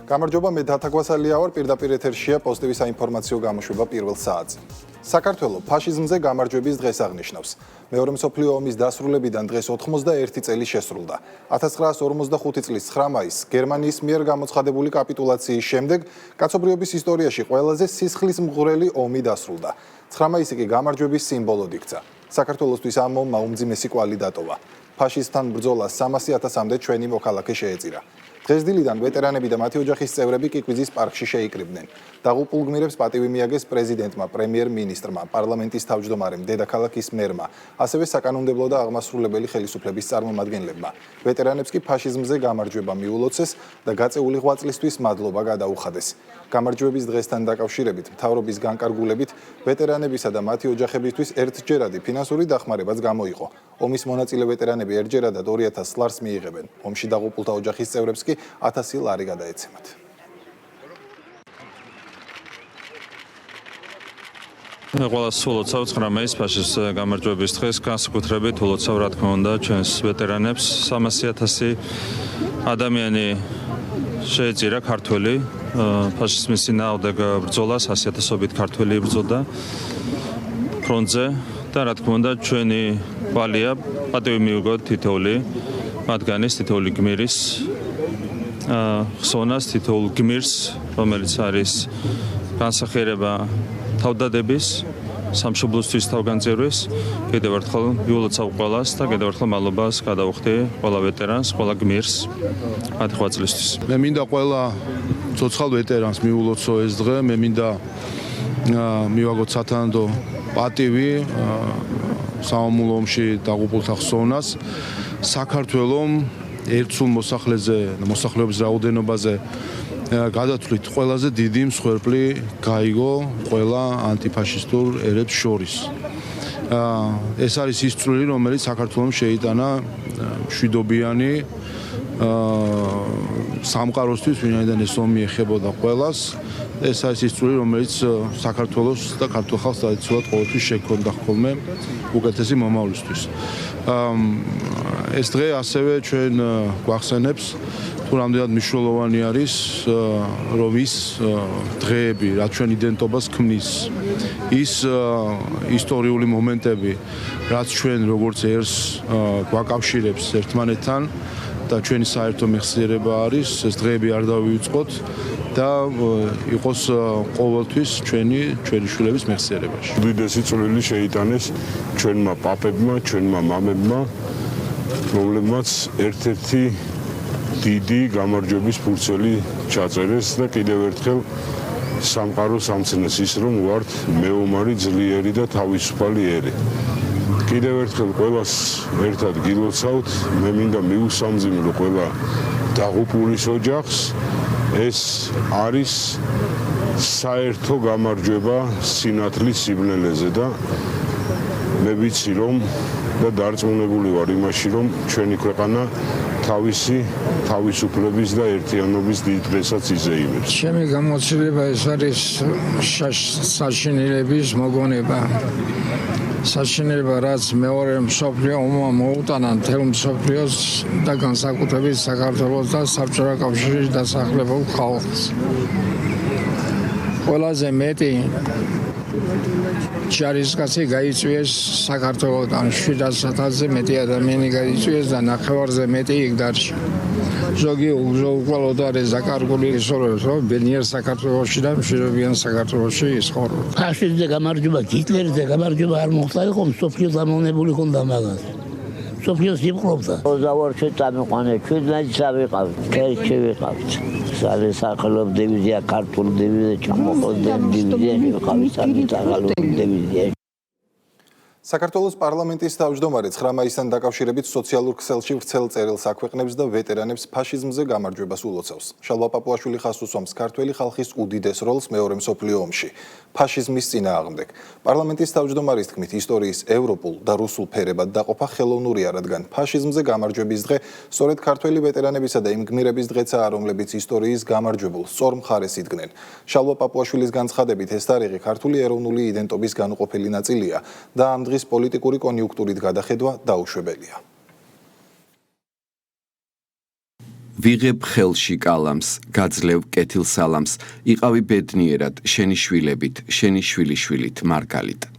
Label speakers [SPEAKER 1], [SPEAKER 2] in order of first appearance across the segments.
[SPEAKER 1] გამარჯობა, მე დათაგვასალია ვარ, პირდაპირ ეთერშია პოზიტივის საინფორმაციო გამოშვება პირველ საათზე. საქართველო ფაშიზმზე გამარჯვების დღეს აღნიშნავს. მეორე მსოფლიო ომის დასრულებიდან დღეს 91 წელი შესრულდა. 1945 წლის 9 მაისს გერმანიის მიერ გამოცხადებული კაპიტულაციის შემდეგ კაცობრიობის ისტორიაში ყველაზე სისხლისმღვრელი ომი დასრულდა. 9 მაისი კი გამარჯვების სიმბოლოდ იქცა. საქართველოსთვის ამ ომმა უმძიმესი კვალი დატოვა. ფაშისტთან ბრძოლა 300.000-მდე ჩვენი მოქალაქე შეეწირა. დღესდილიდან ვეტერანები და მათი ოჯახის წევრები კიკვიზის პარკში შეიკრიბნენ. დაღუპულ გმირებს პატივი მიაგეს პრეზიდენტმა, პრემიერ-მინისტრმა, პარლამენტის თავმჯდომარემ, დედაქალაქის მერმა, ასევე საკანონმდებლო და აღმასრულებელი ხელისუფლების წარმომადგენლებმა. ვეტერანებს კი ფაშიზმზე გამარჯვება მიულოცეს და გაწეული ღვაწლისთვის მადლობა გადაუხადეს. გამარჯვების დღესთან დაკავშირებით მთავრობის განკარგულებით ვეტერანებისა და მათი ოჯახებისთვის ერთჯერადი ფინანსური დახმარებაც გამოიყო. ომის მონაწილე ვეტერანები ერთჯერადად 2000 ლარს მიიღებენ. ომში დაღუპულთა ოჯახის წევრებს კი 1000 ლარი გადაეცემათ.
[SPEAKER 2] ყველას ულოცავ 9 მაისს ფაშისტ გამარჯვების დღეს, განსაკუთრებით ულოცავ რა თქმა უნდა ჩვენს ვეტერანებს. 300.000 ადამიანი შეეწირა ქართველი ფაშიზმის წინააღმდეგ ბრძოლას, 100.000-ობით ქართველი იბრძოდა ფრონტზე და რა თქმა უნდა ჩვენი ვალია პატივი მიუგოთ თითოეული მათგანის, თითოეული გმირის ხსოვნას, თითოეულ გმირს, რომელიც არის განსახიერება თავდადების, სამშობლოსთვის თავგანწირვის. კიდევ ერთხელ მიულოცავ ყველას და კიდევ ერთხელ მადლობას გადავხდი ყველა ვეტერანს, ყველა გმირს მათი ღვაწლისთვის.
[SPEAKER 3] მე მინდა ყველა ცოცხალ ვეტერანს მიულოცო ეს დღე, მე მინდა მივაგოთ სათანადო პატივი სამამულო ომში დაღუპულთა ხსოვნას. საქართველოს ერთსულ მოსახლეობის რაოდენობაზე გადათვლით ყველაზე დიდი მსხვერპლი გაიგო ყველა ანტიფაშისტურ ერებს შორის. ეს არის ის წვლილი, რომელიც საქართველოს შეიტანა მშვიდობიანი სამყაროსთვის, ვინაიდან ეს ომი ეხებოდა ყველას. ეს არის ის წვლილი, რომელიც საქართველოს და ქართულ ხალხს ტრადიციულად ყოველთვის შექონდა ხოლმე უკეთესი მომავლისთვის. ეს დღე ასევე ჩვენ გვახსენებს თუ რამდენად მნიშვნელოვანი არის რომ ის დღეები, რაც ჩვენ იდენტობას ქმნის, ის ისტორიული მომენტები, რაც ჩვენ როგორც ერს გვაკავშირებს ერთმანეთთან და ჩვენი საერთო მეხსიერება არის, ეს დღეები არ დავივიწყოთ და იყოს ყოველთვის ჩვენი შვილების მეხსიერებაში.
[SPEAKER 4] უდიდესი წვლილი შეიტანეს ჩვენმა პაპებმა, ჩვენმა მამებმა, რომლებმაც ერთ-ერთი დიდი გამარჯვების ფურცელი ჩაწერეს და კიდევ ერთხელ სამყაროს ამცნეს ის, რომ ვართ მეომარი, ძლიერი და თავისუფალი ერი. კიდევ ერთხელ ყველას ერთად გილოცავთ, მე მინდა მიუსამძიმლო ყველა დაღუპულის ოჯახს. ეს არის საერთო გამარჯვება სინათლის სიბნელეზე და მე ვიცი რომ და დარწმუნებული ვარ იმაში, რომ ჩვენი ქვეყანა თავისი თავისუფლების და ერთიანობის დიდ დღესაც იზეიმებს.
[SPEAKER 5] ჩემი გამოცდილება ეს არის საშინელების მოგონება. საშინელება, რაც მეორე მსოფლიო ომმა მოუტანა მთელ მსოფლიოს და განსაკუთრებით საქართველოს და საბჭოთა კავშირის დასახლებულ ხალხს. ყველაზე მეტი ჯარისკაცი გაიწვიეს საქართველოდან, 700,000-ზე მეტი ადამიანი გაიწვიეს და 9-ზე მეტი იქ დარჩა. ზოგი უყვალოდ არის დაკარგული ისორებს, რომ ბედნიერ საქართველოში და მშვიდობიან საქართველოში ისხორობენ.
[SPEAKER 6] ფაშიზმზე გამარჯვება, ჰიტლერზე გამარჯვება არ მოხდა, იყო მსოფლიო დამოვნებული ხონდა მაგას. მსოფლიოს იპყრობდა.
[SPEAKER 7] ზავარში წამიყვანე, ჩვენ ნაჯსა ვიყავთ, კერჩი ვიყავთ. სარესახელობ დივიზია, ქართული დივიზია, ჩამოყოლდენ დივიზიაში ვიყავით, სარესახელობ დივიზიაში.
[SPEAKER 1] საქართველოს პარლამენტის თავმჯდომარე 9 მაისთან დაკავშირებით სოციალურ ქსელში ვრცელ წერილს აქვეყნებს და ვეტერანებს ფაშიზმზე გამარჯვებას ულოცავს. შალვა პაპუაშვილი ხაზს უსვამს ქართველი ხალხის უდიდეს როლს მეორე მსოფლიო ომში, ფაშიზმის წინააღმდეგ. პარლამენტის თავმჯდომარის თქმით, ისტორიის ევროპულ და რუსულ ფერებად დაყოფა ხელოვნურია, რადგან ფაშიზმზე გამარჯვების დღე სწორედ ქართველი ვეტერანებისა და იმ გმირების დღეცაა, რომლებიც ისტორიის გამარჯვებულ სწორ მხარეს იდგნენ. შალვა პაპუაშვილის განცხადებით, ეს თარიღი ქართული ეროვნული იდენტობის განუყოფელი ნაწილია და ამ დღის პოლიტიკური კონიუნქტურით გადახედვა დაუშვებელია.
[SPEAKER 8] ვიღებ ხელში კალამს, გაძლევ კეთილსალამს, იყავი ბედნიერად, შენი შვილებით, შენი შვილიშვილით, მარგალით.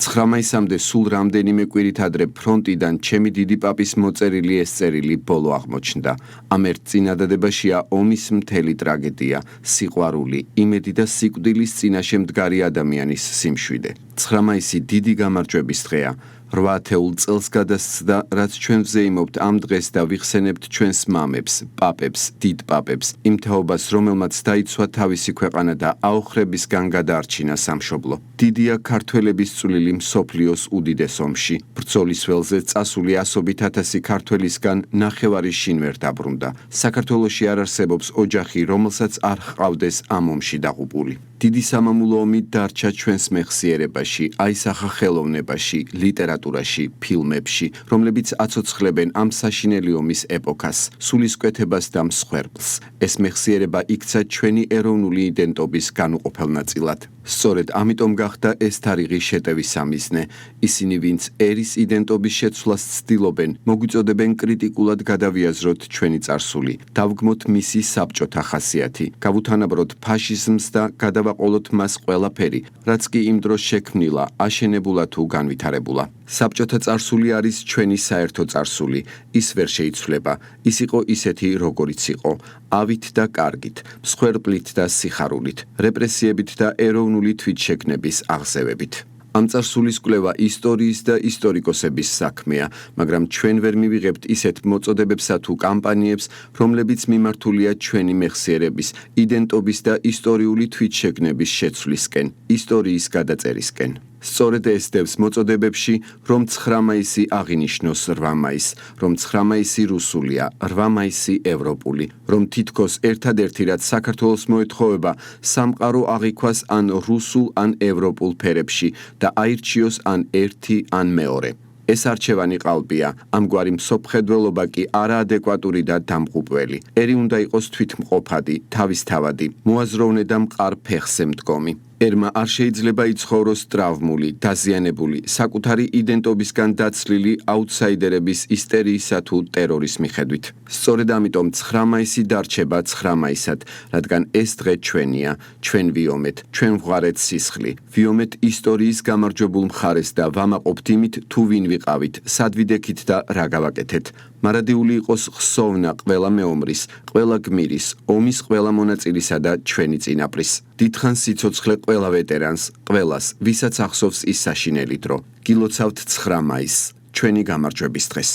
[SPEAKER 8] 9 მაისამდე სულ რამდენიმე კვირით ადრე ფრონტიდან ჩემი დიდი პაპის მოწერილი ეს წერილი ბოლო აღმოჩნდა. ამ ერთ წინადადებაშია ომის მთელი ტრაგედია, სიყვარული, იმედი და სიკვდილის წინაშე მდგარი ადამიანის სიმშვიდე. 9 მაისი დიდი გამარჯვების დღეა. 8 ათეულ წელს გადასცდა, რაც ჩვენ ვზეიმობთ ამ დღეს და ვიხსენებთ ჩვენს მამებს, პაპებს, დიდ პაპებს, იმ თაობას, რომელმაც დაიცვა თავისი ქვეყანა და აოხრებისგან გადაარჩინა სამშობლო. დიდია ქართველების წვლილი მსოფლიოს უდიდეს ომში. ბრძოლის ველზე წასული ასობით ათასი ქართველისგან ნახევარი შინ ვერ დაბრუნდა. საქართველოში არ არსებობს ოჯახი, რომელსაც არ ჰყავდეს ამ ომში დაღუპული. დიდი სამამულო ომი დარჩა ჩვენს მეხსიერებაში, აისახა ხელოვნებაში, ლიტერატურაში, ფილმებში, რომლებიც აცოცხლებენ ამ საშინელი ომის ეპოქას, სულისკვეთებას და მსხვერპლს. ეს მეხსიერება იქცა ჩვენი ეროვნული იდენტობის განუყოფელ ნაწილად. სწორედ ამიტომ გახდა ეს თარიღი შეტევის სამიზნე. ისინი, ვინც ერის იდენტობის შეცვლას ცდილობენ, მოგვიწოდებენ კრიტიკულად გადავიაზროთ ჩვენი წარსული, დავგმოთ მისი საბჭოთა ხასიათი, გავუთანაბროთ ფაშიზმს და გადავაყოლოთ მას ყველაფერი, რაც კი იმ დროს შექმნილა, აშენებულა თუ განვითარებულა. საბჭოთა წარსული არის ჩვენი საერთო წარსული, ის ვერ შეიცვლება, ის იყო ისეთი, როგორიც იყო, ავით და კარგით, მსხვერპლით და სიხარულით, რეპრესიებით და ეროვნული თვითშეგნების აღზევებით. ამ წარსულის კვლევა ისტორიის და ისტორიკოსების საქმეა, მაგრამ ჩვენ ვერ მივიღებთ ისეთ მოწოდებებსა თუ კამპანიებს, რომლებიც მიმართულია ჩვენი მეხსიერების, იდენტობის და ისტორიული თვითშეგნების შეცვლისკენ, ისტორიის გადაწერისკენ. სწორედ ეს დევს მოწოდებებში, რომ 9 მაისი აღინიშნოს 8 მაისს, რომ 9 მაისი რუსულია, 8 მაისი ევროპული, რომ თითქოს ერთადერთი რაც საქართველოს მოეთხოვება, სამყარო აღიქვას ან რუსულ ან ევროპულ ფერებში და აირჩიოს ან ერთი ან მეორე. ეს არჩევანი ყალბია, ამგვარი მსოფლმხედველობა კი არაადეკვატური და დამღუპველი. ერი უნდა იყოს თვითმყოფადი, თავისთავადი, მოაზროვნე და მყარ ფეხზე მდგომი. ერმა არ შეიძლება იცხოვროს ტრავმული, დაზიანებული, საკუთარი იდენტობისგან დაცლილი აუთსაიდერების ისტერიისა თუ ტერორის მიხედვით. სწორედ ამიტომ 9 მაისი დარჩება 9 მაისად, რადგან ეს დღე ჩვენია, ჩვენ ვიომეთ, ჩვენ ვღარეთ სისხლი, ვიომეთ ისტორიის გამარჯვებულ მხარეს და ვამაყობთ იმით, თუ ვინ ვიყავით, სად ვიდექით და რა გავაკეთეთ. მარადიული იყოს ხსოვნა ყველა მეომრის, ყველა გმირის, ომის ყველა მონაწილისა და ჩვენი წინაპრის. დიდხანს სიცოცხლე ყველა ვეტერანს, ყველას, ვისაც ახსოვს ის საშინელი დრო. გილოცავთ 9 მაისს, ჩვენი გამარჯვების დღეს.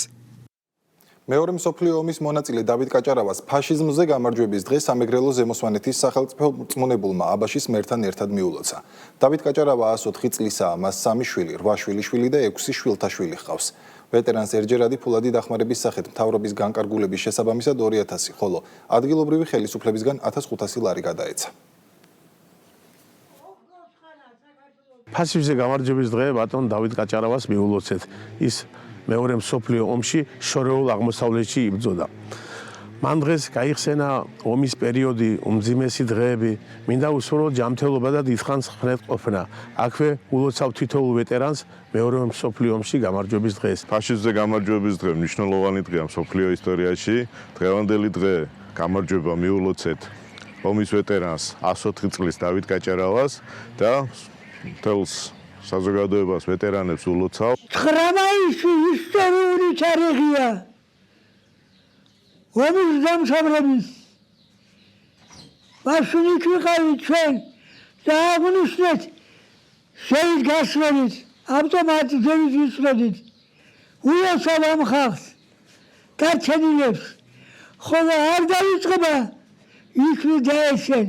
[SPEAKER 1] მეორე მსოფლიო ომის მონაწილე დავით კაჭარავას ფაშიზმზე გამარჯვების დღე სამეგრელო ზემოსვანეთის სახელმწიფო მწმუნებელმა აბაშის მერთან ერთად მიულოცა. დავით კაჭარავა 104 წლისაა, მას 3 შვილი, 8 შვილიშვილი და 6 შვილთაშვილი ჰყავს. ვეტერანს ერჯერადი ფულადი დახმარების სახით მთავრობის განკარგულების შესაბამისად 2000, ხოლო ადგილობრივი ხელისუფლებისგან 1500 ლარი გადაეცა.
[SPEAKER 9] ფაშიზმზე გამარჯვების დღე ბატონ დავით კაჭარავას მიულოცეთ. ის მეორე მსოფლიო ომში შორეულ აღმოსავლეთში იბრძოდა. მან დღეს გაიხსენა ომის პერიოდი, უმძიმესი დღეები, მინდა უსურვო ჯანმრთელობა და დიდხანს ხრედყოფნა. აქვე ულოცავ თითოეულ ვეტერანს მეორე მსოფლიო ომში გამარჯვების დღეს.
[SPEAKER 10] ფაშიზმზე გამარჯვების დღე მნიშვნელოვანი დღეა მსოფლიო ისტორიაში. დღევანდელი დღე გამარჯვება მიულოცეთ ომის ვეტერანს 104 წლის დავით კაჭარავას და მთელს საზოგადოებას ვეტერანებს ულოცავ.
[SPEAKER 11] 9 მაისი ისტორიული თარიღია. ომის დამთავრების მასუნით ვიყავით ჩვენ და აღვნიშნეთ შევით გასვლით, ავტომატით შევით ვისვლოდით. ულოცავ ამ ხალხს, დარჩენილებს, ხოლო არ დავიწყება იქვე დაესენ.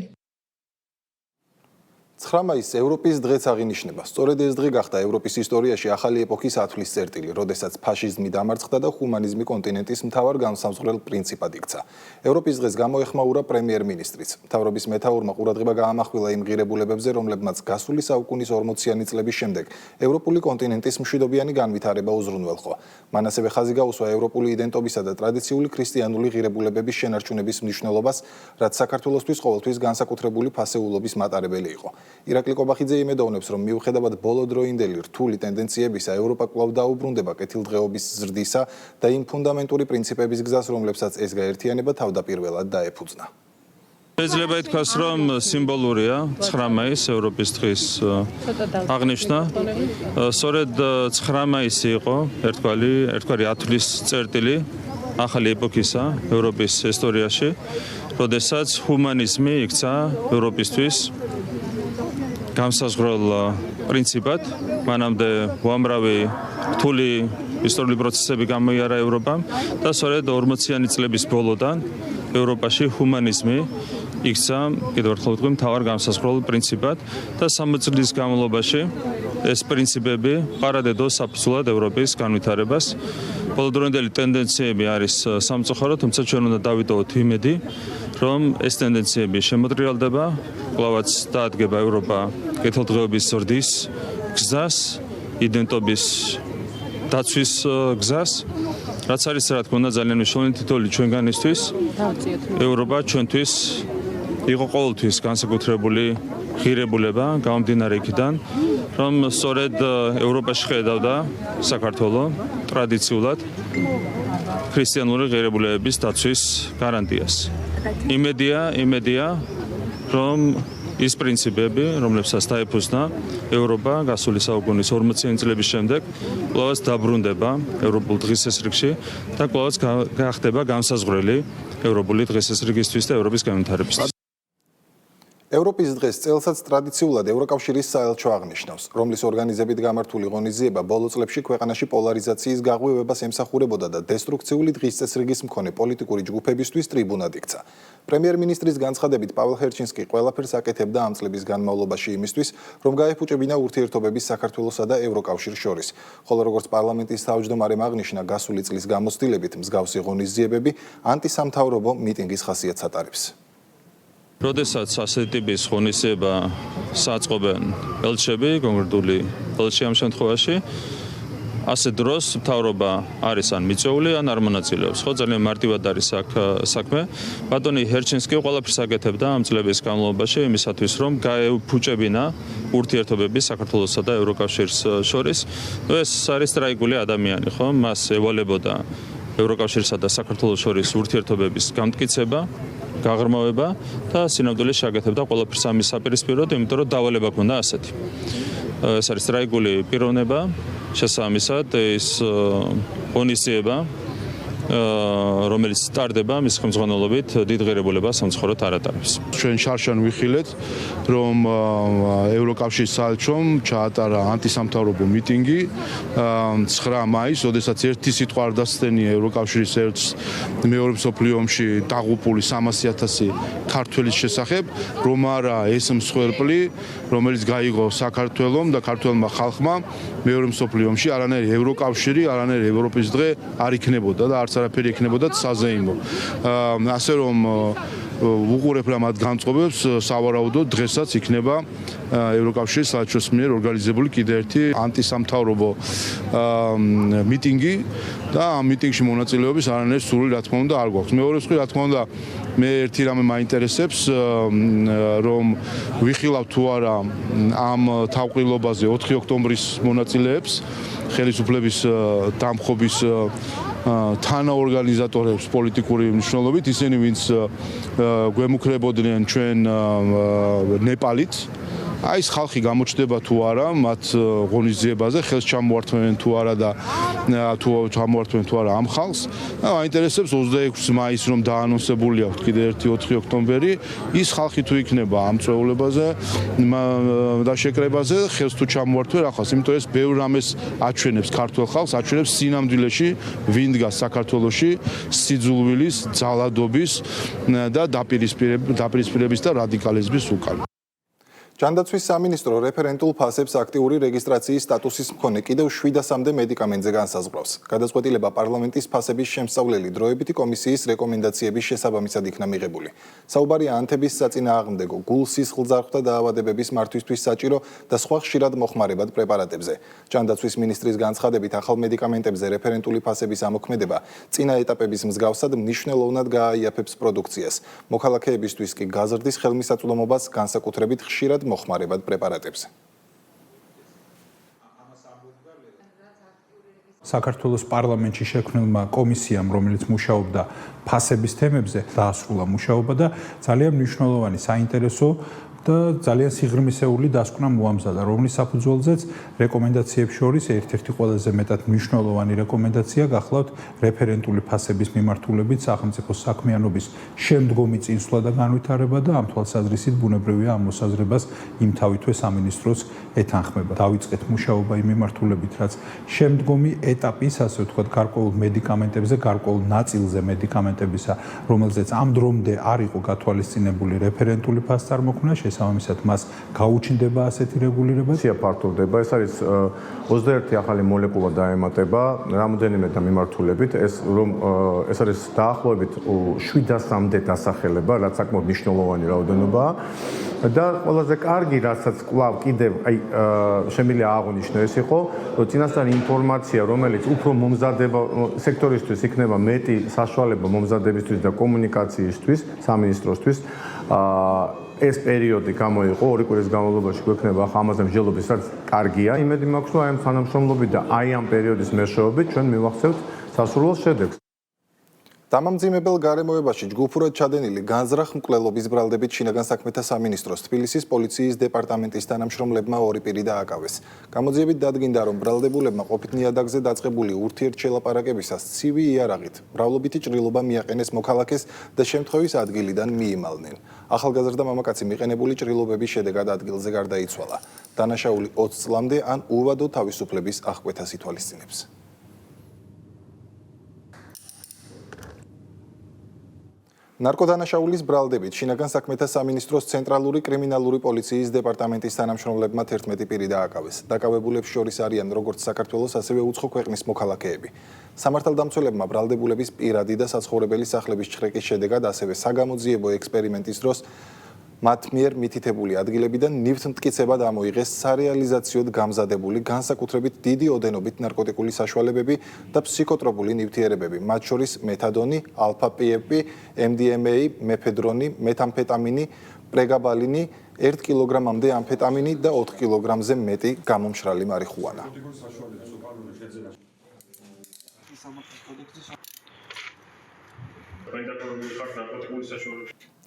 [SPEAKER 1] 9 მაისს ევროპის დღეც აღინიშნება. სწორედ ეს დღე გახდა ევროპის ისტორიაში ახალი ეპოქის ათვლის წერტილი, როდესაც ფაშიზმი დამარცხდა და ჰუმანიზმი კონტინენტის მთავარ განმსაზღვრელ პრინციპად იქცა. ევროპის დღეს გამოეხმაურა პრემიერ-მინისტრიც. მთავრობის მეთაურმა ყურადღება გაამახვილა იმ ღირებულებებზე, რომლებმაც გასული საუკუნის 40-იანი წლების შემდეგ ევროპული კონტინენტის მშვიდობიანი განვითარება უზრუნველყო. მან ასევე ხაზი გაუსვა ევროპული იდენტობისა და ტრადიციული ქრისტიანული ღირებულებების შენარჩუნების მნიშვნელობას, რაც საქართველოსთვის ყოველთვის განსაკუთრებული ფასეულობის მატარებელი იყო. ირაკლი კობახიძე იმედოვნებს, რომ მიუხედავად ბოლოდროინდელი რთული ტენდენციებისა, ევროპა კვლავ დაუბრუნდება კეთილდღეობის ზრდისა და იმ ფუნდამენტური პრინციპების გზას, რომლებსაც ეს გაერთიანება თავდაპირველად დაეფუძნა.
[SPEAKER 2] შეიძლება ითქვას, რომ სიმბოლურია 9 მაისს ევროპის დღის აღნიშვნა. სწორედ 9 მაისი იყო ერთგვარი ათვლის წერტილი ახალი ეპოქისა ევროპის ისტორიაში, როდესაც ჰუმანიზმი იქცა ევროპისთვის განსაზღვრელ პრინციპად. მანამდე უამრავი რთული ისტორიული პროცესები გამოიარა ევროპამ და სწორედ 40-იანი წლების ბოლოდან ევროპაში ჰუმანიზმი იქცა კიდევ ერთხელ ვთქვი მთავარ განსაზღვრელ პრინციპად და 60 წლის განმავლობაში ეს პრინციპები ყარადედო საფუძვლად ევროპის განვითარებას. ბოლოდროინდელი ტენდენციები არის სამწუხარო, თუმცა ჩვენ უნდა დავიტოვოთ იმედი, რომ ეს ტენდენციები შემოტრიალდება, კვლავაც დაადგება ევროპა კეთილდღეობის ზრდის გზას, იდენტობის დაცვის გზას, რაც არის რა თქმა უნდა ძალიან მნიშვნელოვანი თითოეული ჩვენგანისთვის. ევროპა ჩვენთვის იყო ყოველთვის განსაკუთრებული ღირებულება, გამომდინარე იქიდან, რომ სწორედ ევროპაში ხედავდა საქართველოს ტრადიციულად ქრისტიანული ღირებულებების დაცვის გარანტიას. იმედია, რომ ის პრინციპები, რომლებსაც დაეფუძნა ევროპა გასული საუკუნის 40-იანი წლების შემდეგ, კვლავაც დაბრუნდება ევროპულ დღესასრიგში და კვლავაც გახდება განსაზღვრელი ევროპული დღესასრიგისთვის და ევროპის განვითარებისთვის.
[SPEAKER 1] ევროპის დღეს წელსაც ტრადიციულად ევროკავშირის საელჩო აღნიშნავს, რომლის ორგანიზებით გამართული ღონისძიება ბოლო წლებში ქვეყანაში პოლარიზაციის გაღვივებას ემსახურებოდა და დესტრუქციული დღისწესრიგის მქონე პოლიტიკური ჯგუფებისთვის ტრიბუნად იქცა. პრემიერ-მინისტრის განცხადებით პაველ ჰერჩინსკი ყველაფერს აკეთებდა ამ წლების განმავლობაში იმისთვის, რომ გაეფუჭებინა ურთიერთობების საქართველოსა და ევროკავშირს შორის. ხოლო როგორც პარლამენტის თავმჯდომარემ აღნიშნა, გასული წლის გამოცდილებით მსგავსი ღონისძიებები ანტისამთავრობო მიტინგის ხასიათს ატარებს.
[SPEAKER 2] როდესაც ასეთი ტიპის ღონისძიება საწყობენ ელჩები, კონკრეტული ელჩი ამ შემთხვევაში, ასე დროს მთავრობა არის ან მიწვეული, ან არ მონაწილეობს. ხო, ძალიან მარტივად არის საქმე. ბატონი ჰერჩინსკი ყველაფერს აკეთებდა ამ წლების განმავლობაში იმისათვის, რომ გაეფუჭებინა ურთიერთობები საქართველოსა და ევროკავშირს შორის. ეს არის ტრაიგული ადამიანი, ხო? მას ევალებოდა ევროკავშირსა და საქართველოს შორის ურთიერთობების გამტკიცება, გაღრმავება და სინამდვილეს შეაკეთებდა ყველაფერს ამის საპირისპიროდ, იმიტომ რომ დავალება ჰქონდა ასეთი. ეს არის ტრაიგული პიროვნება, შესაბამისად ეს ღონისძიება, რომელიც ტარდება მის ხელმძღვანელობით დიდ ღირებულებას სამწუხაროდ არ ატარებს.
[SPEAKER 3] ჩვენ შარშან ვიხილეთ, რომ ევროკავშირის საელჩომ ჩაატარა ანტისამთავრობო მიტინგი 9 მაისს, როდესაც ერთი სიტყვა არ დასცდენია ევროკავშირის ერთს მეორე მსოფლიო ომში დაღუპული 300,000 ქართველის შესახებ, რომ არა ეს მსხვერპლი, რომელიც გაიღო საქართველომ და ქართველმა ხალხმა მეორე მსოფლიო ომში, არანაირი ევროკავშირი, არანაირი ევროპის დღე არ იქნებოდა და არც არაფერი იქნებოდა საზეიმო. ასე რომ უყურებ რა მათ განწყობებს, სავარაუდოდ დღესაც იქნება ევროკავშირის საელჩოს მიერ ორგანიზებული კიდევ ერთი ანტისამთავრობო მიტინგი და ამ მიტინგში მონაწილეობის არანაირი სურვილი რა თქმა უნდა არ გვაქვს. მეორე მხრივ რა თქმა უნდა მე ერთი რამე მაინტერესებს, რომ ვიხილავ თუ არა ამ თავყრილობაზე 4 ოქტომბრის მონაწილეებს, ხელისუფლების დამხობის თანაორგანიზატორებს პოლიტიკური მნიშვნელობით, ისინი ვინც გვემუქრებოდნენ ჩვენ ნეპალით. აი ეს ხალხი გამოჩნდება თუ არა მათ ღონისძიებაზე, ხელს ჩამოართმევენ თუ არა და თუ ჩამოართმევენ თუ არა ამ ხალხს. აინტერესებს 26 მაისს რომ დაანონსებული აქვს კიდევ ერთი 4 ოქტომბერი, ის ხალხი თუ იქნება ამ წვეულებაზე და შეკრებაზე, ხელს თუ ჩამოართვენ ახალს, იმიტომ ეს ბევრ რამეს აჩვენებს ქართულ ხალხს, აჩვენებს სინამდვილეში ვინ დგას საქართველოში სიძულვილის, ძალადობის და დაპირისპირების და რადიკალიზმის უკან.
[SPEAKER 1] ჯანდაცვის სამინისტრო რეფერენტულ ფასებს აქტიური რეგისტრაციის სტატუსის მქონე კიდევ 700-მდე მედიკამენტზე განსაზღვრავს. გადაწყვეტილება პარლამენტის ფასების შემსწავლელი დროებითი კომისიის რეკომენდაციების შესაბამისად იქნა მიღებული. საუბარია ანთების საწინააღმდეგო, გულ-სისხლძარღვთა დაავადებების მართვისთვის საჭირო და სხვა ხშირად მოხმარებად პრეპარატებზე. ჯანდაცვის მინისტრის განცხადებით, ახალ მედიკამენტებზე რეფერენტული ფასების ამოქმედება წინა ეტაპების მსგავსად მნიშვნელოვნად გააიაფებს პროდუქციას. მოქალაქეებისთვის კი გაზრდის ხელმისაწვდომობას განსაკუთრებით ხშირად მოხმარებად პრეპარატებზე.
[SPEAKER 12] საქართველოს პარლამენტში შექმნილმა კომისიამ, რომელიც მუშაობდა ფასების თემებზე, დაასრულა მუშაობა და ძალიან მნიშვნელოვანი საინტერესო და ძალიან სიღრმისეული დასკვნა მოამზადა, რომლის საფუძველზეც რეკომენდაციებს შორის ერთ-ერთი ყველაზე მეტად მნიშვნელოვანი რეკომენდაცია გახლავთ რეფერენტული ფასების მიმართულებით სახელმწიფო საქმიანობის შემდგომი წინსვლა და განვითარება და ამ თვალსაზრისით ბუნებრივია ამ მოსაზრებას იმთავითვე სამინისტროს ეთანხმება. დავიწყეთ მუშაობა იმ მიმართულებით, რაც შემდგომი ეტაპის, ასე ვთქვათ, გარკვეულ მედიკამენტებზე, გარკვეულ ნაწილზე მედიკამენტებისა, რომელზეც ამ დრომდე არ იყო გათვალისწინებული რეფერენტული ფასი წარმოქმნა, შესაბამისად მას გაუჩნდება ასეთი რეგულირება.
[SPEAKER 13] ფართოვდება. ეს არის 21 ახალი მოლეკულა დაემატება რამოდენიმე და მიმართულებით. ეს არის დაახლოებით 700-მდე დასახელება, რაც საკმაოდ მნიშვნელოვანი რაოდენობაა. და ყველაზე კარგი, რასაც კვლავ კიდევ შემიძლია აღვნიშნო, ეს იყო, რომ წინასწარ ინფორმაცია, რომელიც უფრო მომზადება სექტორისთვის იქნება მეტი საშუალება მომზადებისთვის და კომუნიკაციისთვის, სამინისტროსთვის, ეს პერიოდი გამოიყო 2 კვირის განმავლობაში გვექნება ამაზე მსჯელობის, რაც კარგია. იმედი მაქვს, რომ აი ამ თანამშრომლობით და აი ამ პერიოდის მეშვეობით ჩვენ მივახცევთ სასურველ შედეგს.
[SPEAKER 1] დამამძიმებელ გარემოებაში ჯგუფურად ჩადენილი განზრახ მკვლელობის ბრალდებით შინაგან საქმეთა სამინისტროს თბილისის პოლიციის დეპარტამენტის თანამშრომლებმა 2 პირი დააკავეს. გამოძიებით დადგინდა, რომ ბრალდებულებმა ყოფით ნიადაგზე დაწყებული ურთიერთშელაპარაკებისას ცივი იარაღით მრავლობითი ჭრილობა მიაყენეს მოქალაქეს და შემთხვევის ადგილიდან მიიმალნენ. ახალგაზრდა მამაკაცი მიყენებული ჭრილობების შედეგად ადგილზე გარდაიცვალა. დანაშაული 20 წლამდე ან უვადო თავისუფლების აღკვეთას ითვალისწინებს. ნარკოდანაშაულის ბრალდებით შინაგან საქმეთა სამინისტროს ცენტრალური კრიმინალური პოლიციის დეპარტამენტის თანამშრომლებმა 11 პირი დააკავეს. დაკავებულებს შორის არიან როგორც საქართველოს, ასევე უცხო ქვეყნის მოქალაქეები. სამართალდამცველებმა ბრალდებულების პირადი და საცხოვრებელი სახლების ჩხრეკის შედეგად, ასევე საგამოძიებო ექსპერიმენტის დროს მათ მიერ მითითებული ადგილებიდან ნივთმტკიცებად ამოიღეს სარეალიზაციოდ გამზადებული, განსაკუთრებით დიდი ოდენობით ნარკოტიკული საშუალებები და ფსიქოტროპული ნივთიერებები, მათ შორის მეთადონი, ალფა-პიეპი, MDMA, მეფედრონი, მეთამფეტამინი, პრეგაბალინი, 1 კილოგრამამდე ამფეტამინი და 4 კილოგრამზე მეტი გამომშრალი მარიხუანა.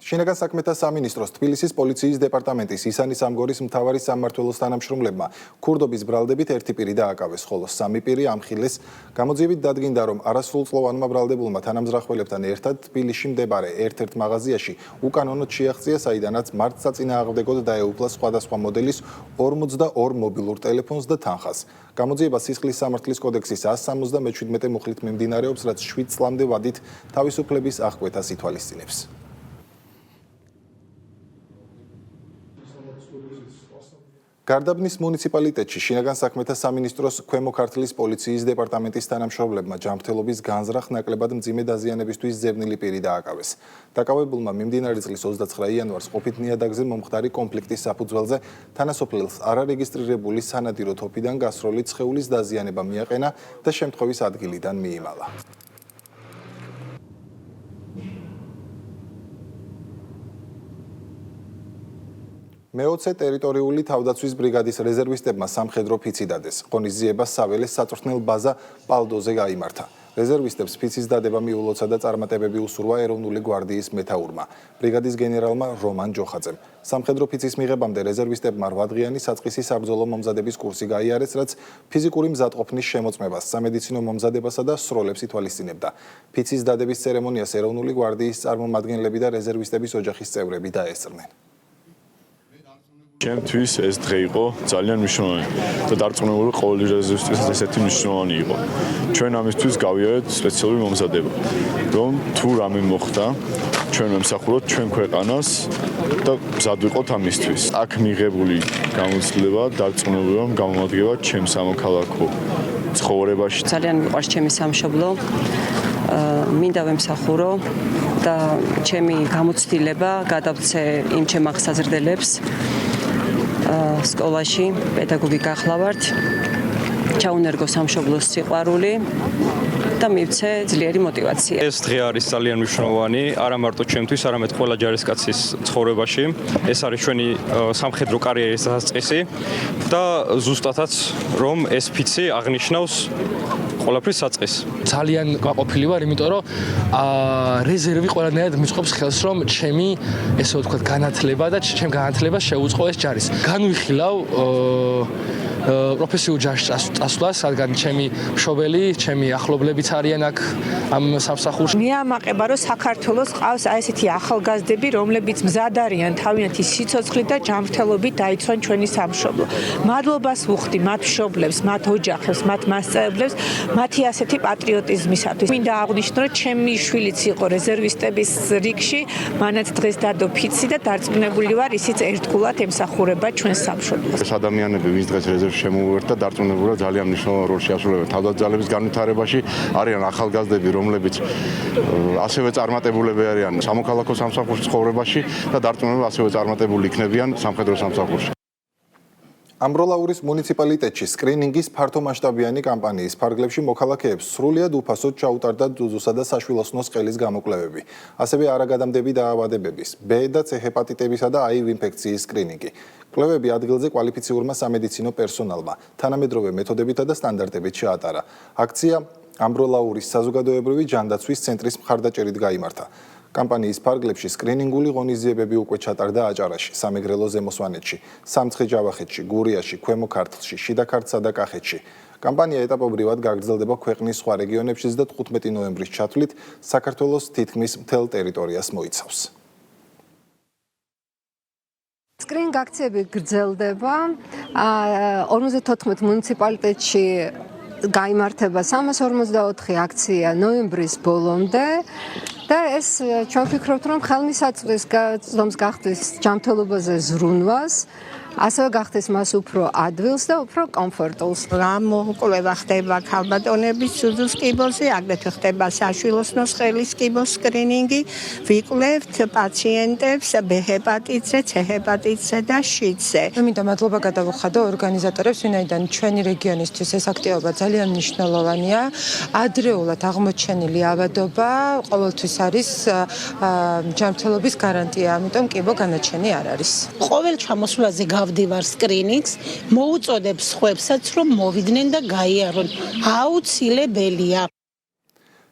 [SPEAKER 1] შინაგან საქმეთა სამინისტროს თბილისის პოლიციის დეპარტამენტის ისანის ამგორის მთავარი სამმართველოს თანამშრომლებმა ქურდობის ბრალდებით 1 პირი დააკავეს, ხოლო 3 პირი ამხილეს. გამოძიებით დადგინდა, რომ არასრულწლოვანმა ბრალდებულმა თანამზრახველებთან ერთად თბილისში მდებარე ერთ-ერთ მაღაზიაში უკანონოდ შეაღწია, საიდანაც მართსაწინააღმდეგოდ დაეუფლა სხვადასხვა მოდელის 42 მობილურ ტელეფონს და თანხას. გამოძიება სისხლის სამართლის კოდექსის 177 მუხლით მიმდინარეობს, რაც 7 წლამდე ვადით თავისუფლების აღკვეთას ითვალისწინებს. გარდაბნის მუნიციპალიტეტში შინაგან საქმეთა სამინისტროს ქვემო ქართლის პოლიციის დეპარტამენტის თანამშრომლებმა ჯანმრთელობის განზრახ ნაკლებად მძიმე დაზიანებისთვის ძებნილი პირი დააკავეს. დაკავებულმა მიმდინარე წლის 29 იანვარს ყოფით ნიადაგზე მომხდარი კონფლიქტის საფუძველზე თანასოფლელს არარეგისტრირებული სანადირო თოფიდან გასროლი ცხეულის დაზიანება მიაყენა და შემთხვევის ადგილიდან მიიმალა. მე-20 ტერიტორიული თავდაცვის ბრიგადის რეზერვისტებმა სამხედრო ფიცი დადეს. ღონისძიება საველეს საწვრთნელ ბაზა პალდოზე გაიმართა. რეზერვისტებს ფიცის დადება მიულოცა და წარმატებები უსურვა ეროვნული გვარდიის მეთაურმა, ბრიგადის გენერალმა რომან ჯოხაძემ. სამხედრო ფიცის მიღებამდე რეზერვისტებმა 8 დღიანი საწყისი საბრძოლო მომზადების კურსი გაიარეს, რაც ფიზიკური მზადყოფნის შემოწმებას, სამედიცინო მომზადებასა და სროლებს ითვალისწინებდა. ფიცის დადების ცერემონიას ეროვნული გვარდიის წარმომადგენლები და რეზერვისტების ოჯახის წევრები დაესწრნენ.
[SPEAKER 14] ჩემთვის ეს დღე იყო ძალიან მნიშვნელოვანი და დარწმუნებული ყოველი რეზერვისტის ესეთი მნიშვნელოვანი იყო. ჩვენ ამისთვის გავიარეთ სპეციალური მომზადება, რომ თუ რამე მოხდა, ჩვენ ვემსახუროთ ჩვენ ქვეყანას და მზად ვიყოთ ამისთვის. აქ მიღებული გამოცდილება დარწმუნებული რომ გამომადგება ჩემ სამოქალაქო ცხოვრებაში.
[SPEAKER 15] ძალიან მიყვარს ჩემი სამშობლო. მინდა ვემსახურო და ჩემი გამოცდილება გადავცე იმ ჩემ აღსაზრდელებს სკოლაში პედაგოგი გახლავართ. ჩაუნერგო სამშობლოს სიყვარული და მივცე ძლიერი мотиваცია.
[SPEAKER 16] ეს დღე არის ძალიან მნიშვნელოვანი, არა მარტო ჩემთვის, არამედ ყველა ჯარისკაცის ცხოვრებაში. ეს არის ჩვენი სამხედრო კარიერის დასაწყისი და ზუსტადაც რომ ეს ფიცი აღნიშნავს ყველაფრის საწყისს.
[SPEAKER 17] ძალიან გაყოფილი ვარ, იმიტომ რომ რეზერვი ყველანაირად მიწყობს ხელს, რომ ჩემი ესე ვთქვათ განათლება და ჩემ განათლებას შეუწყო ეს ჯარის. განვიხილავ პროფესიულ ჯარში წასვლას, რადგან ჩემი მშობელი, ჩემი ახლობლებიც არიან აქ ამ სამსახურში.
[SPEAKER 18] მიამაყება, რომ საქართველოს ყავს აი ესეთი ახალგაზრდები, რომლებიც მზად არიან თავიანთი სიცოცხლით და ჯანმრთელობით დაიცვან ჩვენი სამშობლო. მადლობას ვუხდი მათ მშობლებს, მათ ოჯახებს, მათ მასწავლებლებს, მათი ასეთი პატრიოტიზმისათვის. მინდა აღვნიშნო, რომ ჩემი შვილიც იყო რეზერვისტების რიგში, მანაც დღეს დადო ფიცი და დარწმუნებული ვარ, ისიც ერთგულად ემსახურება ჩვენს სამშობლოს.
[SPEAKER 3] ეს ადამიანები, ვინც დღეს რეზერვში შემოვიყვეთ და დარწმუნებულად ძალიან მნიშვნელოვან როლს შეასრულებენ თავდაცვალების განვითარებაში, არიან ახალგაზრდები, რომლებიც ასევე წარმატებულები არიან სამოქალაქო სამსახურის ცხოვრებაში და დარწმუნებულად ასევე წარმატებული იქნებიან სამხედრო სამსახურში.
[SPEAKER 1] ამბროლაურის მუნიციპალიტეტში სკრინინგის ფართომასშტაბიანი კამპანიის ფარგლებში მოქალაქეებს სრულიად უფასოდ ჩაუტარდა დუზუსა და საშვილოსნოს ყელის გამოკვლევები, ასევე არაგადამდები დაავადებების, B და C ჰეპატიტებისა და HIV ინფექციის სკრინინგი. კვლევები ადგილზე კვალიფიციურმა სამედიცინო პერსონალმა თანამედროვე მეთოდებითა და სტანდარტებით ჩაატარა. აქცია ამბროლაურის საზოგადოებრივი ჯანდაცვის ცენტრის მხარდაჭერით გაიმართა. კამპანიის ფარგლებში სკრინინგული ღონისძიებები უკვე ჩატარდა აჭარაში, სამეგრელო ზემო სვანეთში, სამცხე-ჯავახეთში, გურიაში, ქვემო ქართლში, შიდა ქართლსა და კახეთში. კამპანია ეტაპობრივად გაგრძელდება ქვეყნის სხვა რეგიონებშიც და 15 ნოემბრის ჩათვლით საქართველოს თითქმის მთელ ტერიტორიას მოიცავს.
[SPEAKER 19] სკრინინგ აქციები გრძელდება 54 მუნიციპალიტეტში გაიმართება 344 აქცია ნოემბრის ბოლომდე და ეს ჩვენ ვფიქრობთ, რომ ხელმისაწვდის გახდის ჯანმრთელობაზე ზრუნვას, ასევე გახდეს მას უფრო ადვილს და უფრო კომფორტულს.
[SPEAKER 18] გამოკვლევა ხდება ქალბატონების სუზუს კიბოზე, აგრეთვე ხდება საშვილოსნოს ყელის კიბოს სკრინინგი. ვიკვლევთ პაციენტებს B ჰეპატიტზე, C ჰეპატიტზე და შიდზე.
[SPEAKER 20] მინდა მადლობა გადავუხადო ორგანიზატორებს, ვინაიდან ჩვენი რეგიონისთვის ეს აქტივობა ძალიან მნიშვნელოვანია. ადრეულად აღმოჩენილი ავადობა ყოველთვის არის ჯანმრთელობის გარანტია, ამიტომ კიბო განაჩენი არ არის.
[SPEAKER 21] ყოველ ჩამოსვლაზე გავდივარ სკრინინგს, მოუწოდებ სხვებსაც, რომ მოვიდნენ და გაიარონ. აუცილებელია.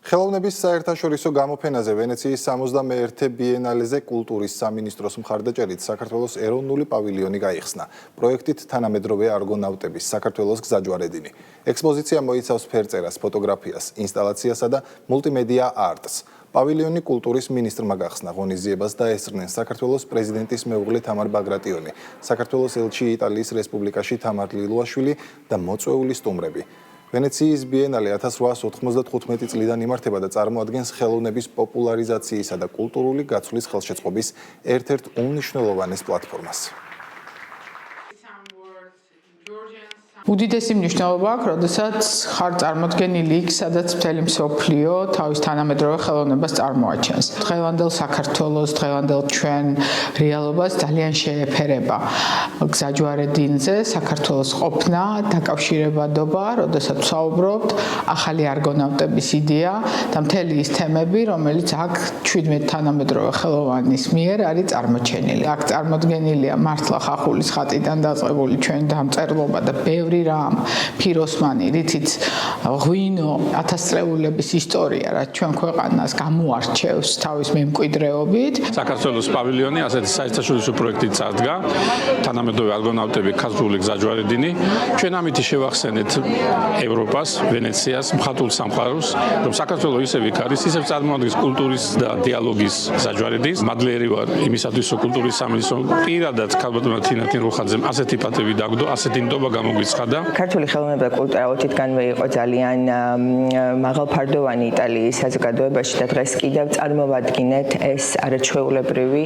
[SPEAKER 1] ხელოვნების საერთაშორისო გამოფენაზე ვენეციის 61 ბიენალეზე კულტურის სამინისტროს მხარდაჭერით საქართველოს ეროვნული პავილიონი გაიხსნა. პროექტით თანამედროვე არგონავტების საქართველოს გზაჯვარედინი. ექსპოზიცია მოიცავს ფერწერას, ფოტოგრაფიას, ინსტალაციასა და მულტიმედია არტს. პავილიონი კულტურის მინისტრმა გახსნა. ღონისძიებას დაესწრნენ საქართველოს პრეზიდენტის მეუღლე თამარ ბაგრატიონი, საქართველოს ელჩი იტალიის რესპუბლიკაში თამარ ლილუაშვილი და მოწვეული სტუმრები. ვენეციის ბიენალე 1895 წლიდან იმართება და წარმოადგენს ხელოვნების პოპულარიზაციისა და კულტურული გაცვლის ხელშეწყობის ერთ-ერთ უმნიშვნელოვანეს პლატფორმას.
[SPEAKER 22] უდიდესი მნიშვნელობა აქვს, როდესაც ხარ წარმოდგენილი იქ, სადაც მთელი მსოფლიო თავის თანამედროვე ხელოვნებას წარმოაჩენს. დღევანდელ საქართველოს, დღევანდელ ჩვენ რეალობას ძალიან შეეფერება გზაჯვარედინზე საქართველოს ყოფნა, დაკავშირებადობა, როდესაც ვსაუბრობთ, ახალი არგონავტების იდეა და მთელი ის თემები, რომელიც აქ 17 თანამედროვე ხელოვანის მიერ არის წარმოჩენილი. აქ წარმოდგენილია მართლა ხახულის ხატიდან დაწყებული ჩვენი დამწერლობა და ბევრი რამ ფიროსმანი რითიც ღვინო ათასწლეულების ისტორია რაც ჩვენ ქვეყანას გამოარჩევს თავის მემკვიდრეობით
[SPEAKER 4] საქართველოს პავილიონი ასეთი საერთაშორისო პროექტით წარდგა თანამედროვე არგონავტები ქართული გზაჯვარედინი ჩვენ ამით შევახსენეთ ევროპას ვენეციას მხატვრულ სამყაროს რომ საქართველოს ისევ იქ არის ისევ წარმოადგენს კულტურის და დიალოგის გზაჯვარედინს მადლიერი ვარ იმისათვის რომ კულტურის სამინისტრო პირადად ქალბატონმა თინათინ რუხაძემ ასეთი პატივი დაგდო ასეთი ნდობა გამოგვიცხადა
[SPEAKER 5] ქართული ხელოვნება და კულტურა თითქმე იყო ძალიან მაღალფარდოვანი იტალიის საზოგადოებაში და დღეს კიდევ წარმოვადგინეთ ეს არაჩვეულებრივი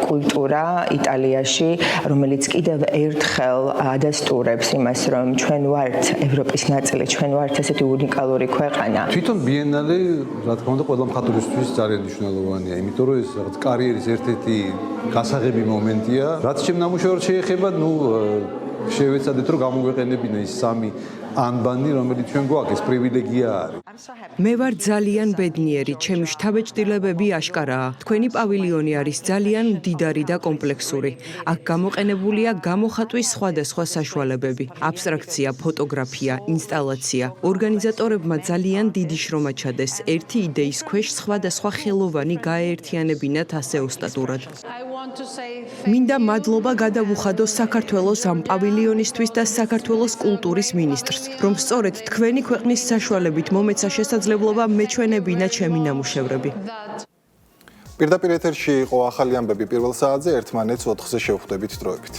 [SPEAKER 5] კულტურა იტალიაში რომელიც კიდევ ერთხელ ადასტურებს იმას რომ ჩვენ ვართ ევროპის ნაწილი ჩვენ ვართ ასეთი უნიკალური ქვეყანა
[SPEAKER 23] თვითონ ბიენალე რა თქმა უნდა ყველა მხატვრისთვის ძალიან მნიშვნელოვანია იმიტომ რომ ეს რაღაც კარიერის ერთ-ერთი გასაღები მომენტია რაც ჩემ ნამუშევრად შეეხება შევეცადეთ რომ გამოგვეყენებინა ის სამი ანბანი რომელიც ჩვენ გვაქვს ეს პრივილეგია არის
[SPEAKER 24] მე ვარ ძალიან ბედნიერი ჩემი შთაბეჭდილებები აშკარაა თქვენი პავილიონი არის ძალიან მდიდარი და კომპლექსური აქ გამოყენებულია გამოხატვის სხვადასხვა საშუალებები აბსტრაქცია ფოტოგრაფია ინსტალაცია ორგანიზატორებმა ძალიან დიდი შრომა ჩადეს ერთი იდეის ქვეშ სხვადასხვა ხელოვანი გაეერთიანებინათ ასე ოსტატურად მინდა მადლობა გადავუხადო საქართველოს ამ პავილიონისთვის და საქართველოს კულტურის მინისტრს რომ სწორედ თქვენი ქვეყნის საშუალებით მომეცა შესაძლებლობა მეჩვენებინა ჩემი ნამუშევრები.
[SPEAKER 1] პირდაპირ ეთერში იყო ახალი ამბები პირველ საათზე ერთმანეთს 4-ზე შევხვდებით დროებით.